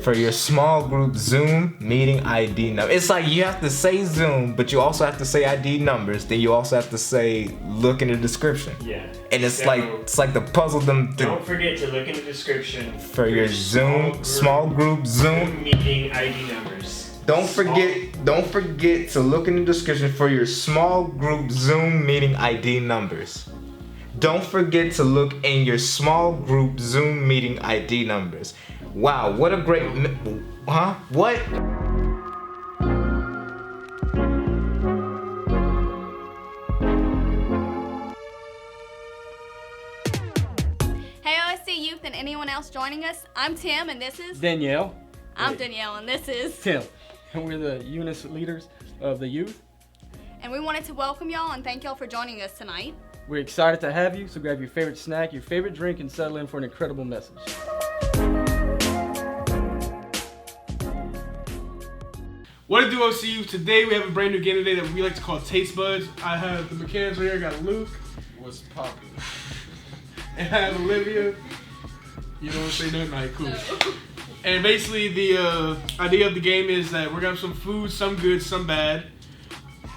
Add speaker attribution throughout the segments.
Speaker 1: for your small group Zoom meeting ID number. It's like you have to say Zoom, but you also have to say ID numbers. Then you also have to say look in the description.
Speaker 2: Yeah.
Speaker 1: And it's like to puzzle them.
Speaker 2: Don't forget to look in the description
Speaker 1: for your small group Zoom
Speaker 2: meeting ID numbers.
Speaker 1: Don't forget to look in the description for your small group Zoom meeting ID numbers. Don't forget to look in your small group Zoom meeting ID numbers. Wow, what a great... Huh? What?
Speaker 3: Hey OSC Youth and anyone else joining us, I'm Tim and this is...
Speaker 4: Danielle.
Speaker 3: I'm Danielle and this is...
Speaker 4: Tim. And we're the Eunice leaders of the youth.
Speaker 3: And we wanted to welcome y'all and thank y'all for joining us tonight.
Speaker 4: We're excited to have you, so grab your favorite snack, your favorite drink, and settle in for an incredible message.
Speaker 5: What to do, OCU? Today we have a brand new game today that we like to call Taste Buds. I have the mechanics right here. I got Luke.
Speaker 4: What's poppin'?
Speaker 5: And I have Olivia. You don't say nothing? Alright, cool. No. And basically the idea of the game is that we're gonna have some food, some good, some bad.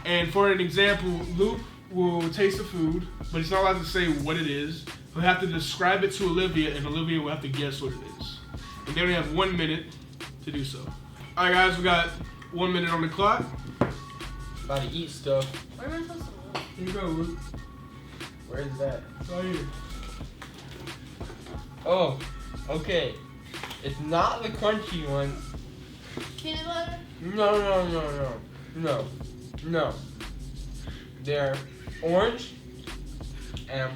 Speaker 5: And for an example, Luke will taste the food, but he's not allowed to say what it is. He'll have to describe it to Olivia, and Olivia will have to guess what it is. And they only have 1 minute to do so. Alright guys, we got 1 minute on the clock.
Speaker 4: About to eat stuff.
Speaker 3: Where am I supposed to look?
Speaker 5: Here you go, Luke.
Speaker 4: Where is that?
Speaker 5: It's right here.
Speaker 4: Oh, okay. It's not the crunchy one.
Speaker 3: Peanut butter?
Speaker 4: No. They're orange and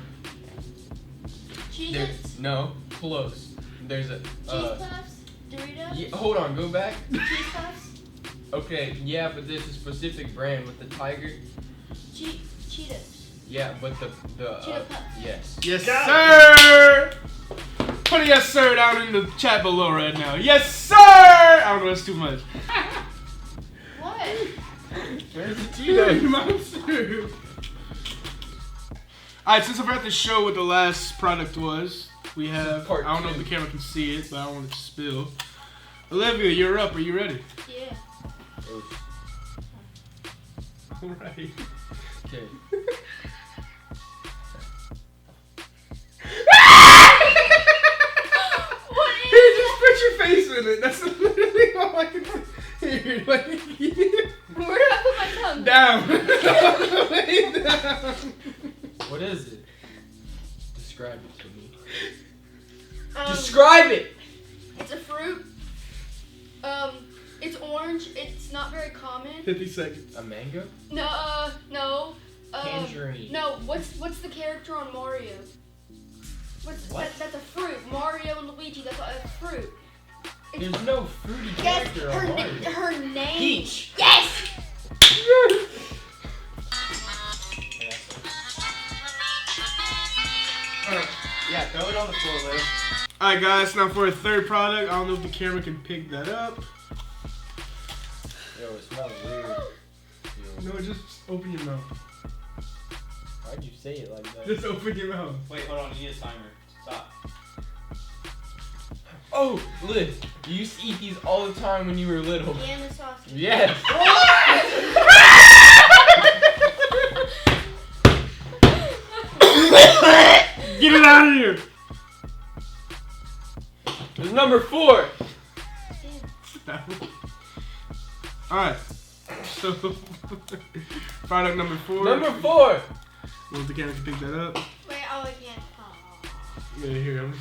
Speaker 3: Cheez-Its?
Speaker 4: no, close. There's a
Speaker 3: Cheese Puffs? Doritos?
Speaker 4: Yeah, hold on, go back.
Speaker 3: Cheese Puffs?
Speaker 4: Okay, yeah, but there's a specific brand with the tiger.
Speaker 3: Cheetos?
Speaker 4: Yeah, but the
Speaker 3: Cheeto Puffs?
Speaker 4: yes.
Speaker 5: Yes, sir! Put a yes, sir down in the chat below right now. Yes, sir! I don't know, that's too much.
Speaker 3: What?
Speaker 4: Where's the Cheetos?
Speaker 5: Monster. Alright, since I forgot to show what the last product was, we have, I don't know if the camera can see it, but I don't want it to spill. Olivia, you're up. Are you ready?
Speaker 3: Yeah.
Speaker 5: Alright.
Speaker 4: Okay.
Speaker 5: Here, just put your face in it. That's literally all I can do. Here, like,
Speaker 3: Where do I put my tongue?
Speaker 5: down. Way down.
Speaker 4: What is it? Describe it to me.
Speaker 3: Describe it! It's a fruit. It's orange. It's not very common.
Speaker 5: 50 seconds.
Speaker 4: A mango?
Speaker 3: No.
Speaker 4: Tangerine.
Speaker 3: No, what's the character on Mario? That's a fruit. Mario and Luigi, that's a fruit.
Speaker 4: There's no fruity character on Mario.
Speaker 3: Her name.
Speaker 4: Peach.
Speaker 3: Yes!
Speaker 4: Yeah, throw it on the floor, Liz.
Speaker 5: Alright guys, now for a third product, I don't know if the camera can pick that up.
Speaker 4: Yo, it smells weird.
Speaker 5: No, just open your mouth.
Speaker 4: Why'd you say it like that?
Speaker 5: Just open your mouth.
Speaker 6: Wait, hold on, you need a timer. Stop.
Speaker 4: Oh, Liz, you used to eat these all the time when you were little.
Speaker 3: Yeah, the sausage.
Speaker 4: Yes.
Speaker 5: Get it out of here!
Speaker 4: There's number 4.
Speaker 5: Alright. So, product number 4.
Speaker 4: Number 4.
Speaker 5: Well, if the camera can pick that up.
Speaker 3: Wait, oh, I can't.
Speaker 5: Yeah, here, I'm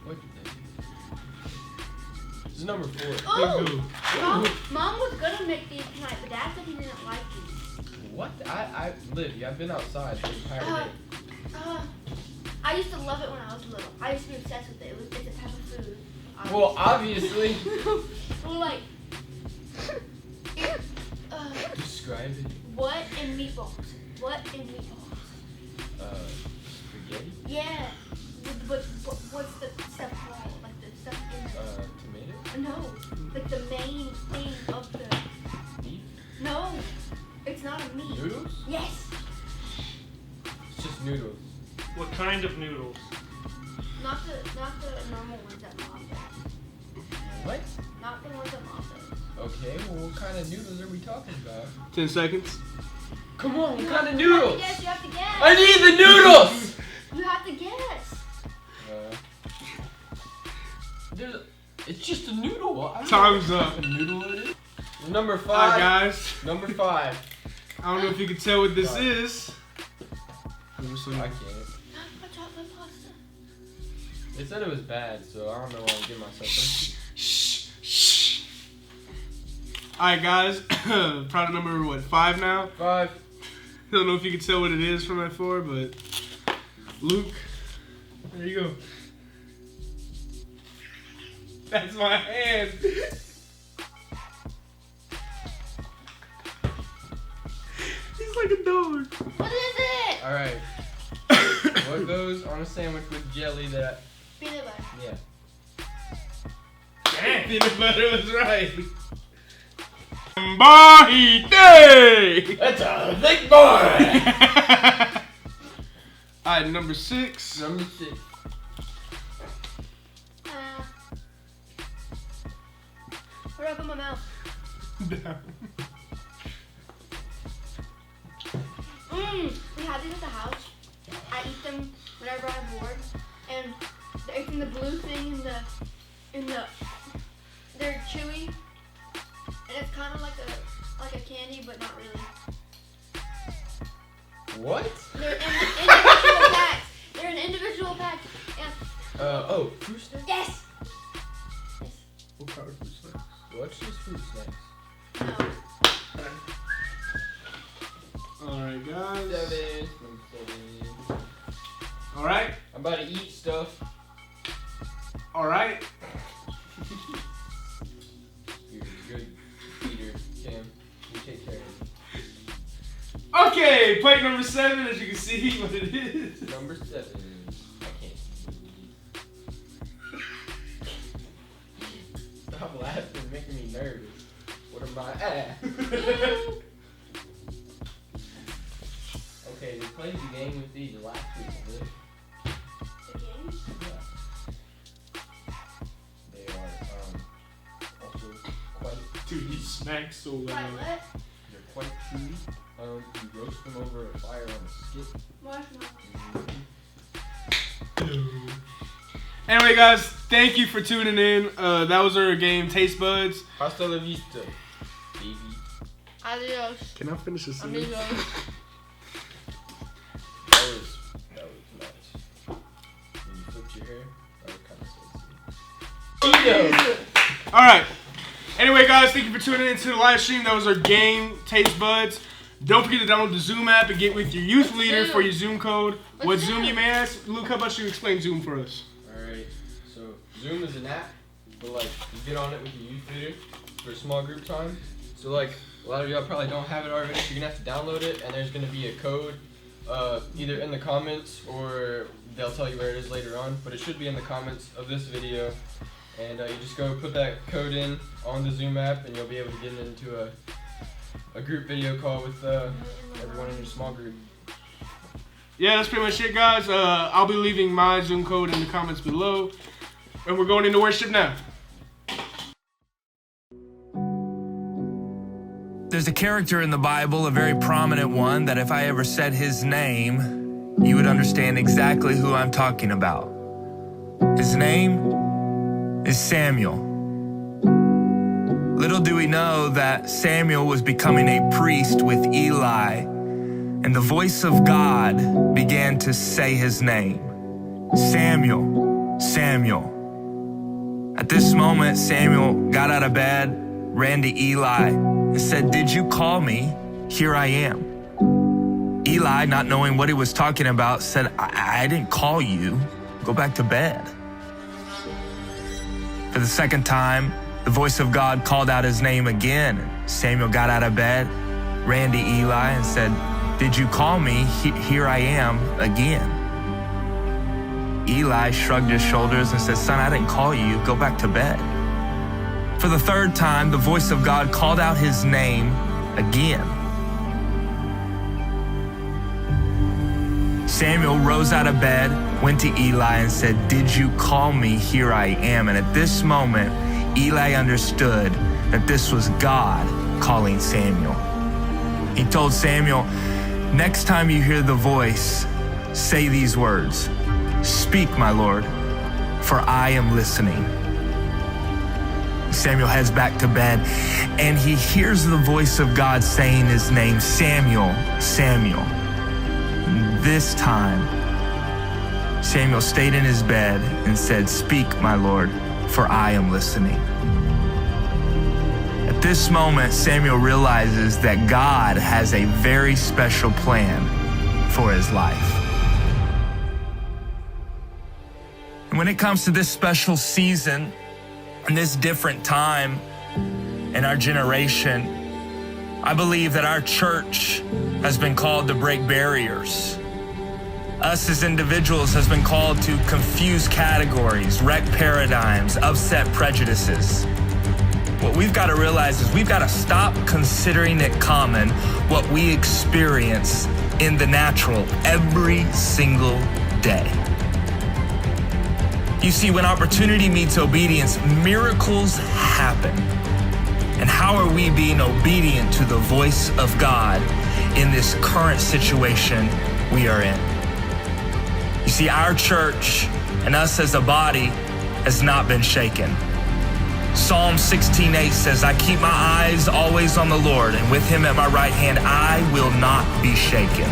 Speaker 4: What? This is number 4.
Speaker 3: Oh! Mom was gonna make these tonight, but Dad said he didn't like these.
Speaker 4: What? Liv, I've been outside the entire day.
Speaker 3: I used to love it when I was little. I used to be obsessed with it. It's a type of food.
Speaker 4: Well, obviously.
Speaker 3: Like,
Speaker 4: Describe it.
Speaker 3: what in meatballs? What in meatballs?
Speaker 4: Spaghetti?
Speaker 3: Yeah. But what's the stuff called? Like the stuff in it?
Speaker 4: Tomato?
Speaker 3: No. Like the main thing of the...
Speaker 4: Beef?
Speaker 3: No. It's not a meat.
Speaker 4: Noodles?
Speaker 3: Yes.
Speaker 4: It's just noodles.
Speaker 2: What kind of noodles?
Speaker 3: Not the normal ones that Mom does.
Speaker 7: What?
Speaker 3: Not the ones that Mom does.
Speaker 7: Okay, well, what kind of noodles are we talking about?
Speaker 5: 10 seconds.
Speaker 7: Come on, what kind of
Speaker 3: You have to
Speaker 7: noodles?
Speaker 3: guess. You have to guess.
Speaker 7: I need the noodles!
Speaker 3: You have to guess.
Speaker 7: It's just a noodle. I don't
Speaker 5: Time's
Speaker 7: know what
Speaker 5: up.
Speaker 7: type of noodle it is. Number
Speaker 5: Alright,
Speaker 7: 5.
Speaker 5: guys.
Speaker 7: Number 5.
Speaker 5: I don't know if you can tell what this is.
Speaker 7: I can't.
Speaker 3: A chocolate pasta.
Speaker 7: They said it was bad, so I don't know why I'm getting myself into.
Speaker 5: Shh. Alright, guys. Product number, what, 5 now?
Speaker 7: 5.
Speaker 5: I don't know if you can tell what it is from that 4, but Luke, there you go. That's my hand. He's like a dog.
Speaker 3: What is it?
Speaker 7: Alright. What goes on a sandwich with jelly that...
Speaker 3: Peanut butter.
Speaker 7: Yeah.
Speaker 5: Peanut butter was right. Bye day.
Speaker 7: That's a big boy!
Speaker 5: Alright, number 6.
Speaker 7: Number 6.
Speaker 3: Put it up in my mouth. We have these at the house. I eat them whenever I'm bored, and it's in the blue thing in the they're chewy, and it's kind of like a candy, but not really.
Speaker 7: What?
Speaker 3: They're in individual packs. They're in individual packs. And
Speaker 7: fruit snacks?
Speaker 3: yes.
Speaker 5: What kind of fruit snacks?
Speaker 7: What's just fruit snacks?
Speaker 3: No.
Speaker 5: Alright, guys.
Speaker 7: 7.
Speaker 5: Alright.
Speaker 7: I'm about to eat stuff.
Speaker 5: Alright.
Speaker 7: You're a good eater, Cam. You take care of it.
Speaker 5: Okay, plate number 7, as you can see what it is.
Speaker 7: Number 7. I can't. Stop laughing, it's making me nervous. What am I? Okay, we played the game with these last week, did we?
Speaker 3: The game?
Speaker 7: Yeah. They are also quite.
Speaker 5: Dude, you smack so loud.
Speaker 3: Right, what?
Speaker 7: They're quite chewy. You roast them over a fire on a skip.
Speaker 3: Marshmallow.
Speaker 5: Anyway, guys, thank you for tuning in. That was our game, Taste Buds.
Speaker 7: Hasta la vista, baby.
Speaker 3: Adios.
Speaker 5: Can I finish this?
Speaker 3: Amigos.
Speaker 7: That was nice. When you flipped your hair, that was kind of sexy.
Speaker 5: Alright. Anyway, guys, thank you for tuning into the live stream. That was our game, Taste Buds. Don't forget to download the Zoom app and get with your youth leader for your Zoom code. What Zoom you may ask? Luke, how about you explain Zoom for us?
Speaker 7: Alright, so Zoom is an app, but like you get on it with your youth leader for small group time. So like a lot of y'all probably don't have it already, so you're gonna have to download it, and there's gonna be a code either in the comments or they'll tell you where it is later on, but it should be in the comments of this video. And you just go put that code in on the Zoom app, and you'll be able to get into a group video call with everyone in your small group.
Speaker 5: Yeah, that's pretty much it, guys. I'll be leaving my Zoom code in the comments below. And we're going into worship now.
Speaker 8: There's a character in the Bible, a very prominent one, that if I ever said his name, you would understand exactly who I'm talking about. His name is Samuel. Little do we know that Samuel was becoming a priest with Eli, and the voice of God began to say his name. Samuel, Samuel. At this moment, Samuel got out of bed, ran to Eli, and said, "Did you call me? Here I am." Eli, not knowing what he was talking about, said, I didn't call you. Go back to bed. For the second time, the voice of God called out his name again. Samuel got out of bed, ran to Eli, and said, "Did you call me? Here I am again." Eli shrugged his shoulders and said, "Son, I didn't call you. Go back to bed." For the third time, the voice of God called out his name again. Samuel rose out of bed, went to Eli and said, "Did you call me? Here I am." And at this moment, Eli understood that this was God calling Samuel. He told Samuel, "Next time you hear the voice, say these words, 'Speak, my Lord, for I am listening.'" Samuel heads back to bed, and he hears the voice of God saying his name, "Samuel, Samuel." And this time, Samuel stayed in his bed and said, "Speak, my Lord, for I am listening." At this moment, Samuel realizes that God has a very special plan for his life. And when it comes to this special season and this different time in our generation, I believe that our church has been called to break barriers. Us as individuals has been called to confuse categories, wreck paradigms, upset prejudices. What we've got to realize is we've got to stop considering it common what we experience in the natural every single day. You see, when opportunity meets obedience, miracles happen. And how are we being obedient to the voice of God in this current situation we are in? You see, our church and us as a body has not been shaken. Psalm 16:8 says, "I keep my eyes always on the Lord, and with him at my right hand, I will not be shaken."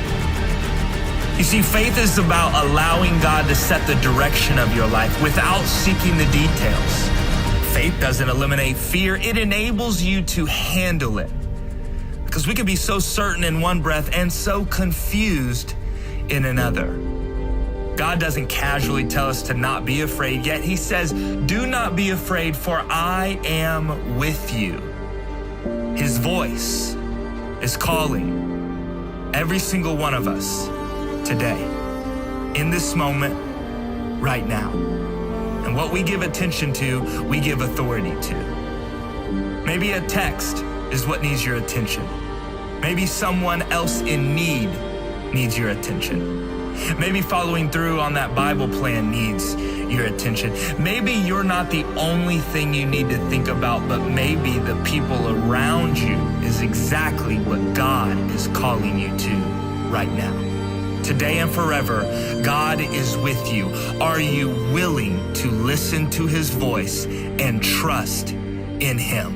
Speaker 8: You see, faith is about allowing God to set the direction of your life without seeking the details. Faith doesn't eliminate fear, it enables you to handle it. Because we can be so certain in one breath and so confused in another. God doesn't casually tell us to not be afraid, yet he says, "Do not be afraid, for I am with you." His voice is calling every single one of us today, in this moment, right now. And what we give attention to, we give authority to. Maybe a text is what needs your attention. Maybe someone else in need needs your attention. Maybe following through on that Bible plan needs your attention. Maybe you're not the only thing you need to think about, but maybe the people around you is exactly what God is calling you to right now. Today and forever, God is with you. Are you willing to listen to his voice and trust in him?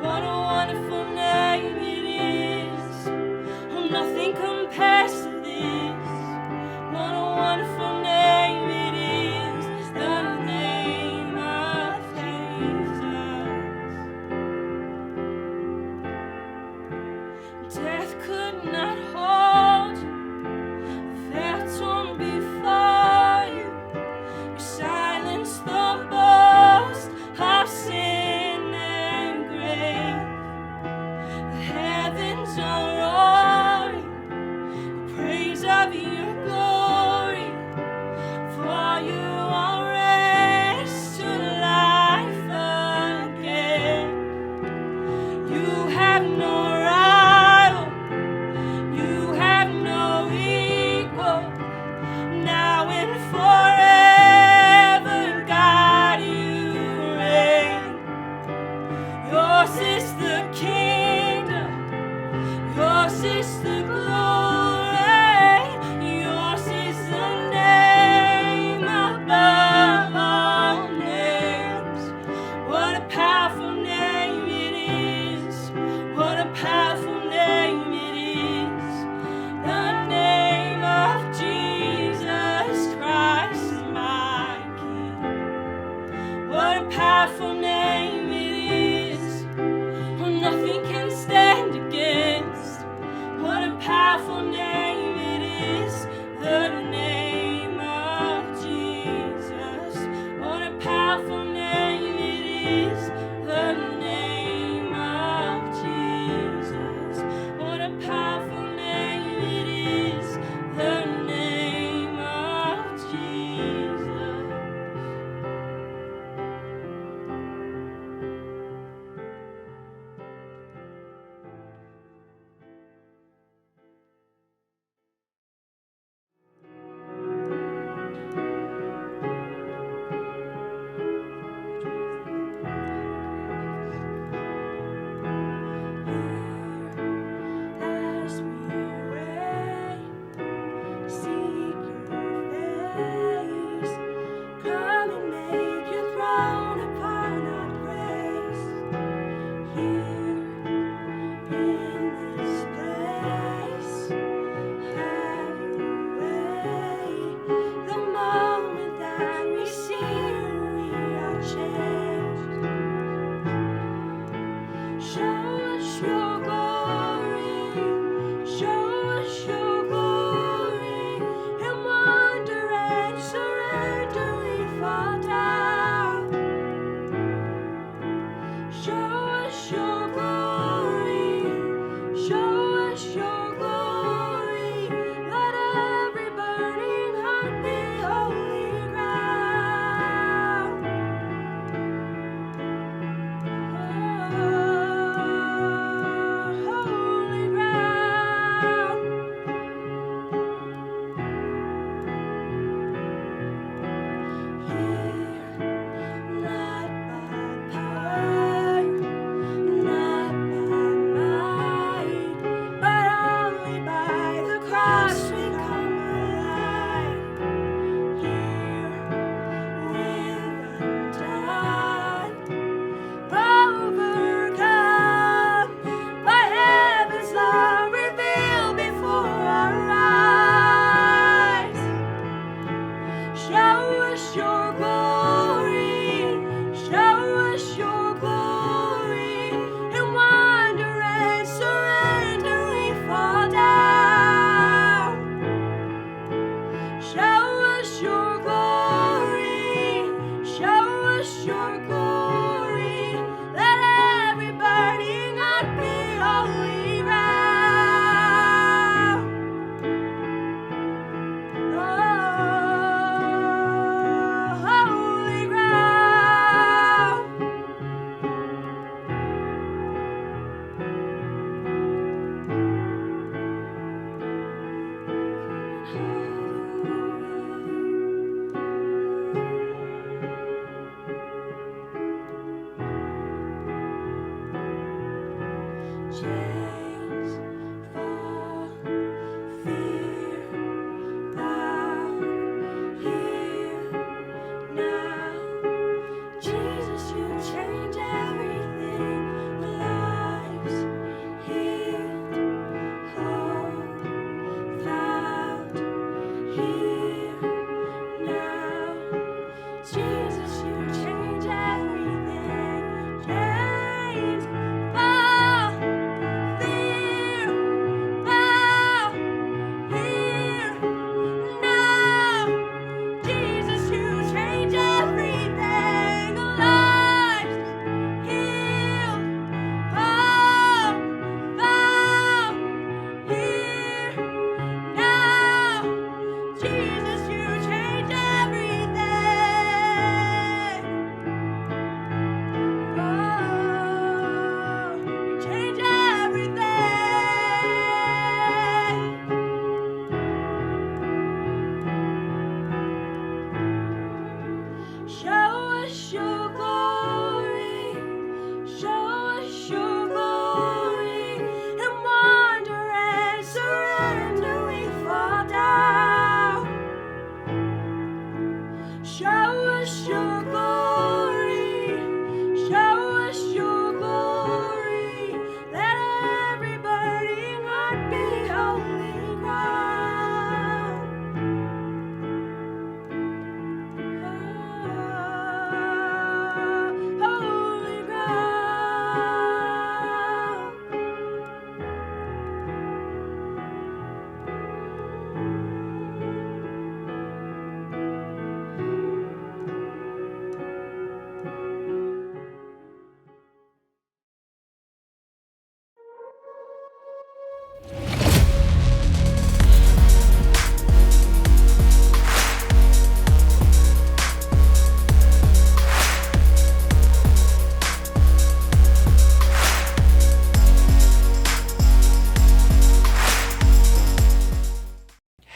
Speaker 9: What a wonderful name it is. Oh, nothing compares to Yours is the glory, yours is the name above all names. What a powerful name it is. What a powerful name it is. The name of Jesus Christ, my King. What a powerful name it is. Oh, nothing can stand against. What a powerful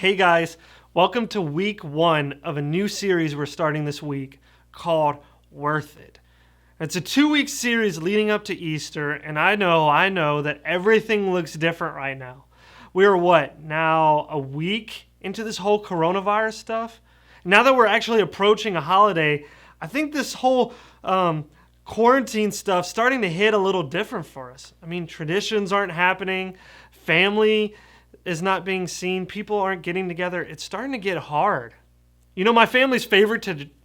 Speaker 10: Hey guys, welcome to week 1 of a new series we're starting this week called Worth It. It's a 2-week series leading up to Easter, and I know that everything looks different right now. We're now a week into this whole coronavirus stuff? Now that we're actually approaching a holiday, I think this whole quarantine stuff starting to hit a little different for us. I mean, traditions aren't happening, family is not being seen, people aren't getting together. It's starting to get hard. You know, my family's favorite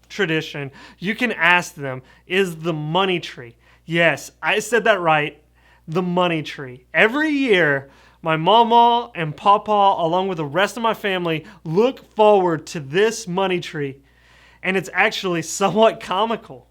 Speaker 10: tradition, you can ask them, is the money tree. Yes, I said that right, the money tree. Every year, my mama and papa, along with the rest of my family, look forward to this money tree. And it's actually somewhat comical.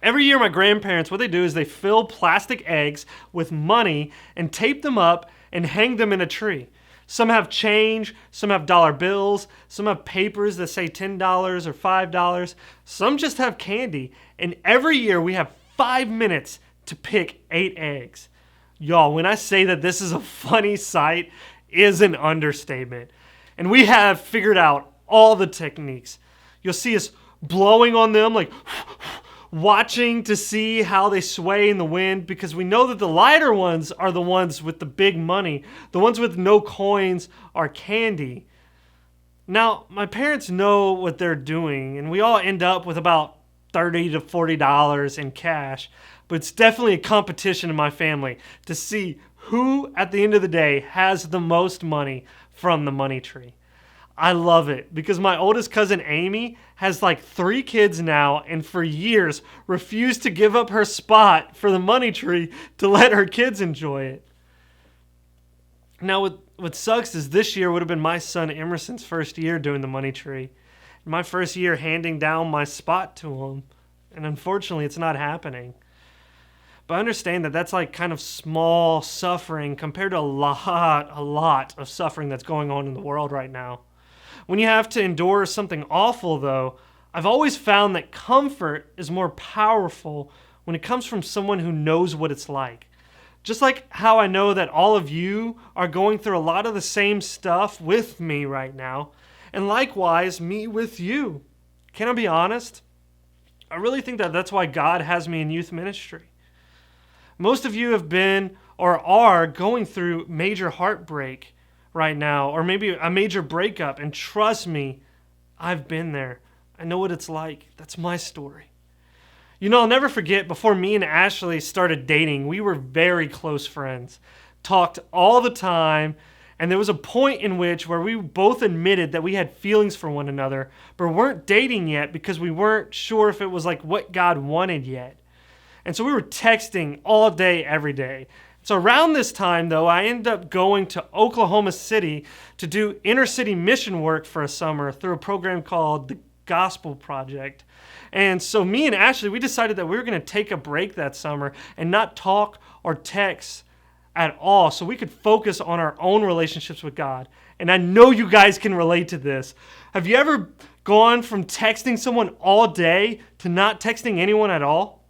Speaker 10: Every year, my grandparents, what they do is they fill plastic eggs with money and tape them up and hang them in a tree. Some have change, some have dollar bills, some have papers that say $10 or $5. Some just have candy. And every year we have 5 minutes to pick 8 eggs. Y'all, when I say that this is a funny sight, is an understatement. And we have figured out all the techniques. You'll see us blowing on them, like watching to see how they sway in the wind, because we know that the lighter ones are the ones with the big money. The ones with no coins are candy. Now, my parents know what they're doing, and we all end up with about $30 to $40 in cash. But it's definitely a competition in my family to see who, at the end of the day, has the most money from the money tree. I love it because my oldest cousin Amy has like 3 kids now, and for years refused to give up her spot for the money tree to let her kids enjoy it. Now, what sucks is this year would have been my son Emerson's first year doing the money tree. My first year handing down my spot to him. And unfortunately, it's not happening. But I understand that that's like kind of small suffering compared to a lot of suffering that's going on in the world right now. When you have to endure something awful, though, I've always found that comfort is more powerful when it comes from someone who knows what it's like. Just like how I know that all of you are going through a lot of the same stuff with me right now, and likewise, me with you. Can I be honest? I really think that that's why God has me in youth ministry. Most of you have been or are going through major heartbreak right now, or maybe a major breakup, and trust me, I've been there. I know what it's like. That's my story. You know, I'll never forget, before me and Ashley started dating, we were very close friends, talked all the time, and there was a point in which where we both admitted that we had feelings for one another, but weren't dating yet because we weren't sure if it was like what God wanted yet. And so we were texting all day, every day. So around this time, though, I ended up going to Oklahoma City to do inner city mission work for a summer through a program called the Gospel Project. And so me and Ashley, we decided that we were going to take a break that summer and not talk or text at all so we could focus on our own relationships with God. And I know you guys can relate to this. Have you ever gone from texting someone all day to not texting anyone at all?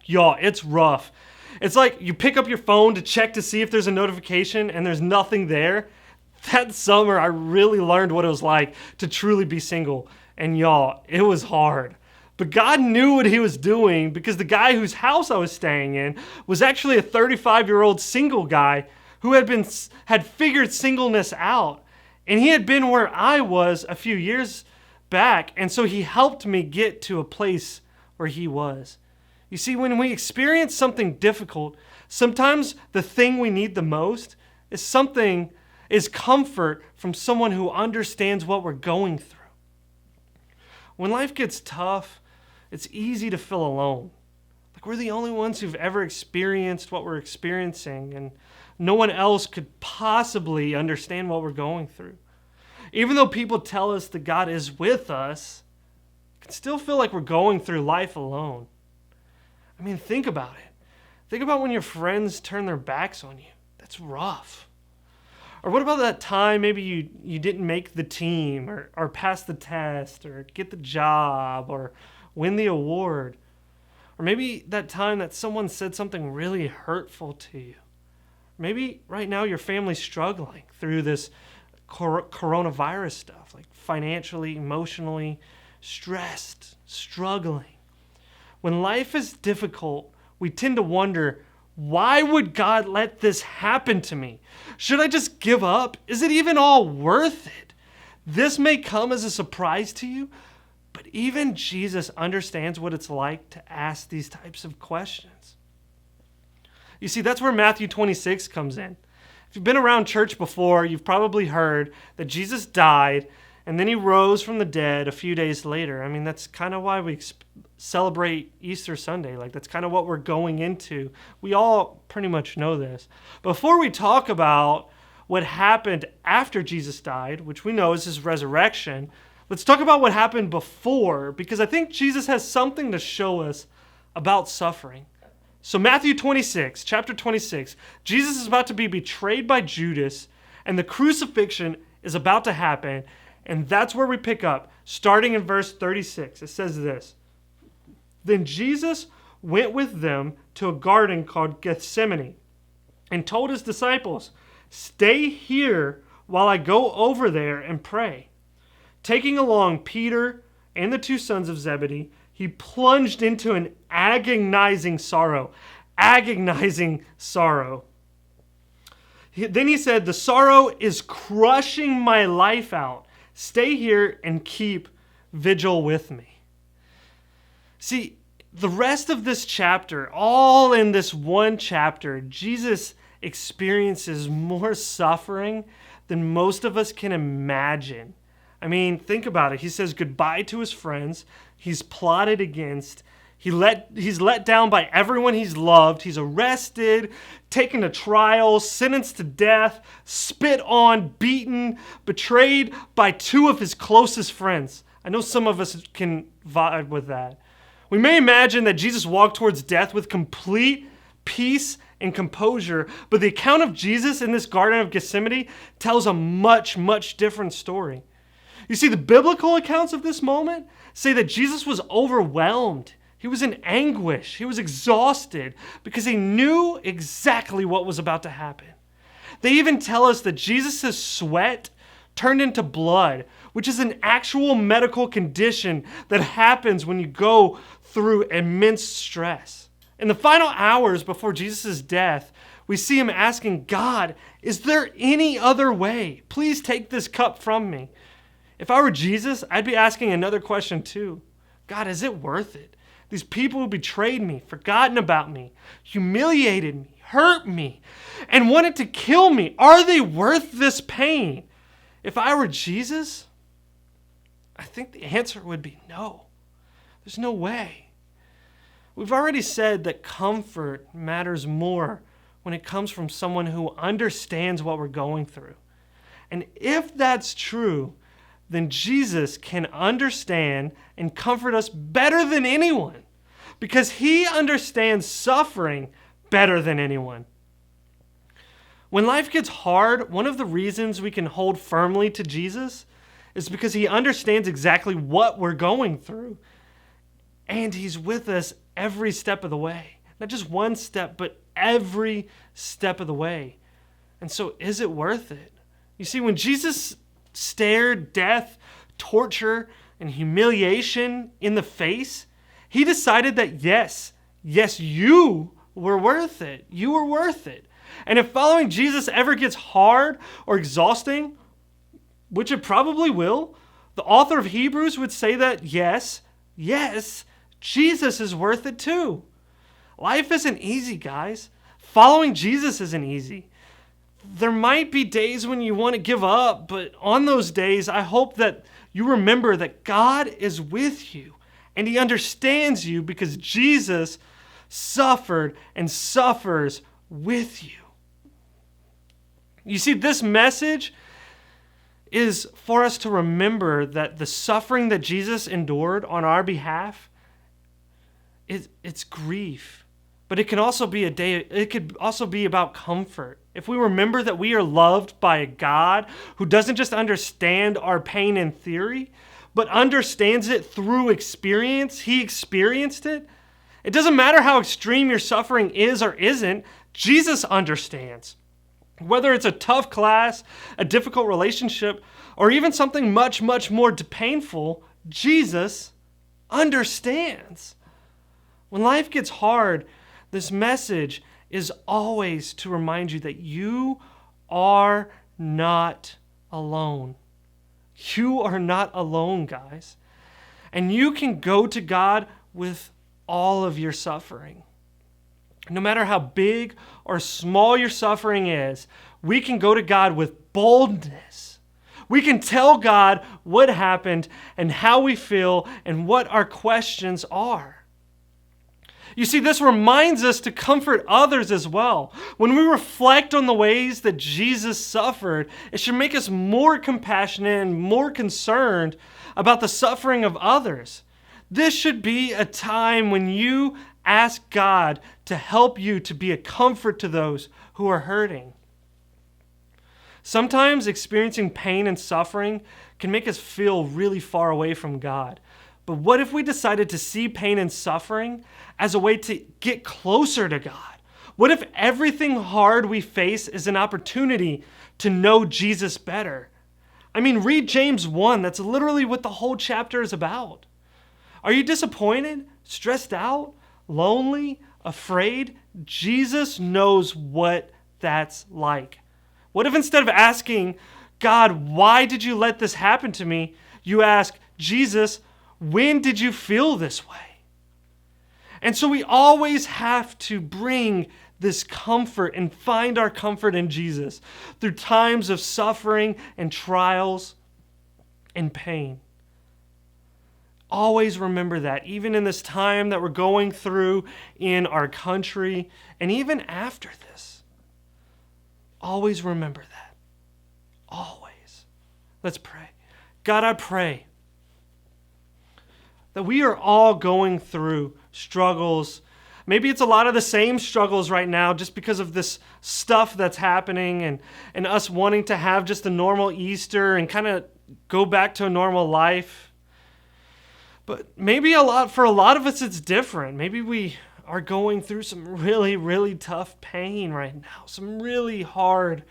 Speaker 10: Y'all, it's rough. It's like you pick up your phone to check to see if there's a notification and there's nothing there. That summer, I really learned what it was like to truly be single. And y'all, it was hard. But God knew what he was doing, because the guy whose house I was staying in was actually a 35-year-old single guy who had figured singleness out. And he had been where I was a few years back. And so he helped me get to a place where he was. You see, when we experience something difficult, sometimes the thing we need the most is comfort from someone who understands what we're going through. When life gets tough, it's easy to feel alone. Like we're the only ones who've ever experienced what we're experiencing, and no one else could possibly understand what we're going through. Even though people tell us that God is with us, it can still feel like we're going through life alone. I mean, think about it. Think about when your friends turn their backs on you. That's rough. Or what about that time maybe you didn't make the team or pass the test or get the job or win the award? Or maybe that time that someone said something really hurtful to you. Maybe right now your family's struggling through this coronavirus stuff, like financially, emotionally, stressed, struggling. When life is difficult, we tend to wonder, why would God let this happen to me? Should I just give up? Is it even all worth it? This may come as a surprise to you, but even Jesus understands what it's like to ask these types of questions. You see, that's where Matthew 26 comes in. If you've been around church before, you've probably heard that Jesus died and then he rose from the dead a few days later. I mean, that's kind of why we celebrate Easter Sunday. Like, that's kind of what we're going into. We all pretty much know this. Before we talk about what happened after Jesus died, which we know is his resurrection, let's talk about what happened before, because I think Jesus has something to show us about suffering. So Matthew 26, chapter 26, Jesus is about to be betrayed by Judas, and the crucifixion is about to happen, and that's where we pick up, starting in verse 36. It says this: Then Jesus went with them to a garden called Gethsemane and told his disciples, "Stay here while I go over there and pray." Taking along Peter and the two sons of Zebedee, he plunged into an agonizing sorrow. Then he said, "The sorrow is crushing my life out. Stay here and keep vigil with me." See, the rest of this chapter, all in this one chapter, Jesus experiences more suffering than most of us can imagine. I mean, think about it. He says goodbye to his friends. He's plotted against. He's let down by everyone he's loved. He's arrested, taken to trial, sentenced to death, spit on, beaten, betrayed by two of his closest friends. I know some of us can vibe with that. We may imagine that Jesus walked towards death with complete peace and composure, but the account of Jesus in this Garden of Gethsemane tells a much, much different story. You see, the biblical accounts of this moment say that Jesus was overwhelmed. He was in anguish. He was exhausted because he knew exactly what was about to happen. They even tell us that Jesus' sweat turned into blood, which is an actual medical condition that happens when you go through immense stress. In the final hours before Jesus' death, we see him asking God, "Is there any other way? Please take this cup from me." If I were Jesus, I'd be asking another question too. God, is it worth it? These people who betrayed me, forgotten about me, humiliated me, hurt me, and wanted to kill me, are they worth this pain? If I were Jesus, I think the answer would be no. There's no way. We've already said that comfort matters more when it comes from someone who understands what we're going through. And if that's true, then Jesus can understand and comfort us better than anyone, because he understands suffering better than anyone. When life gets hard, one of the reasons we can hold firmly to Jesus is because he understands exactly what we're going through. And he's with us every step of the way. Not just one step, but every step of the way. And so is it worth it? You see, when Jesus stared death, torture, and humiliation in the face, he decided that yes, you were worth it. You were worth it. And if following Jesus ever gets hard or exhausting, which it probably will, the author of Hebrews would say that yes, Jesus is worth it too. Life isn't easy, guys. Following Jesus isn't easy. There might be days when you want to give up, but on those days, I hope that you remember that God is with you and he understands you because Jesus suffered and suffers with you. You see, this message is for us to remember that the suffering that Jesus endured on our behalf, it's grief. But it can also be it could also be about comfort. If we remember that we are loved by a God who doesn't just understand our pain in theory, but understands it through experience, he experienced it. It doesn't matter how extreme your suffering is or isn't, Jesus understands. Whether it's a tough class, a difficult relationship, or even something much, much more painful, Jesus understands. When life gets hard, this message is always to remind you that you are not alone. You are not alone, guys. And you can go to God with all of your suffering. No matter how big or small your suffering is, we can go to God with boldness. We can tell God what happened and how we feel and what our questions are. You see, this reminds us to comfort others as well. When we reflect on the ways that Jesus suffered, it should make us more compassionate and more concerned about the suffering of others. This should be a time when you ask God to help you to be a comfort to those who are hurting. Sometimes experiencing pain and suffering can make us feel really far away from God. But what if we decided to see pain and suffering as a way to get closer to God? What if everything hard we face is an opportunity to know Jesus better? I mean, read James 1. That's literally what the whole chapter is about. Are you disappointed, stressed out, lonely, afraid? Jesus knows what that's like. What if instead of asking, God, why did you let this happen to me? You ask, Jesus, when did you feel this way? And so we always have to bring this comfort and find our comfort in Jesus through times of suffering and trials and pain. Always remember that, even in this time that we're going through in our country and even after this. Always remember that. Always. Let's pray. God, I pray that we are all going through struggles. Maybe it's a lot of the same struggles right now just because of this stuff that's happening and us wanting to have just a normal Easter and kind of go back to a normal life. But maybe for a lot of us it's different. Maybe we are going through some really, really tough pain right now, some really hard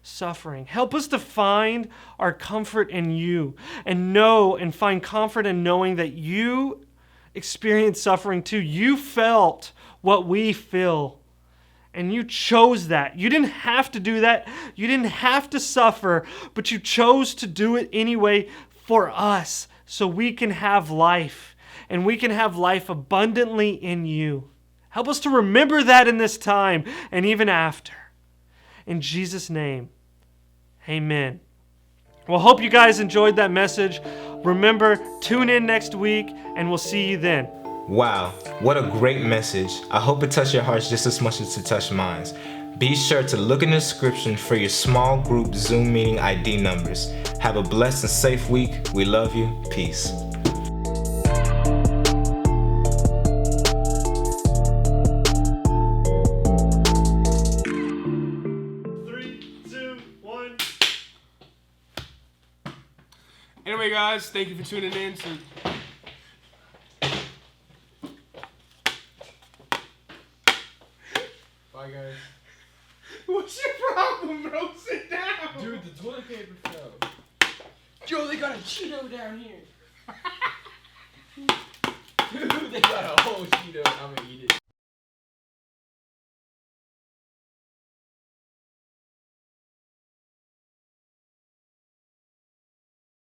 Speaker 10: suffering. Help us to find our comfort in you and know and find comfort in knowing that you experienced suffering too. You felt what we feel and you chose that. You didn't have to do that. You didn't have to suffer, but you chose to do it anyway for us so we can have life and we can have life abundantly in you. Help us to remember that in this time and even after. In Jesus' name, amen. Well, hope you guys enjoyed that message. Remember, tune in next week, and we'll see you then.
Speaker 1: Wow, what a great message. I hope it touched your hearts just as much as it touched mine. Be sure to look in the description for your small group Zoom meeting ID numbers. Have a blessed and safe week. We love you. Peace.
Speaker 5: Anyway, guys, thank you for tuning in to...
Speaker 7: Bye, guys.
Speaker 5: What's your problem, bro? Sit down.
Speaker 7: Dude, the toilet paper fell. Joe, they got a Cheeto down here. Dude, they got a whole Cheeto. I'm gonna eat it.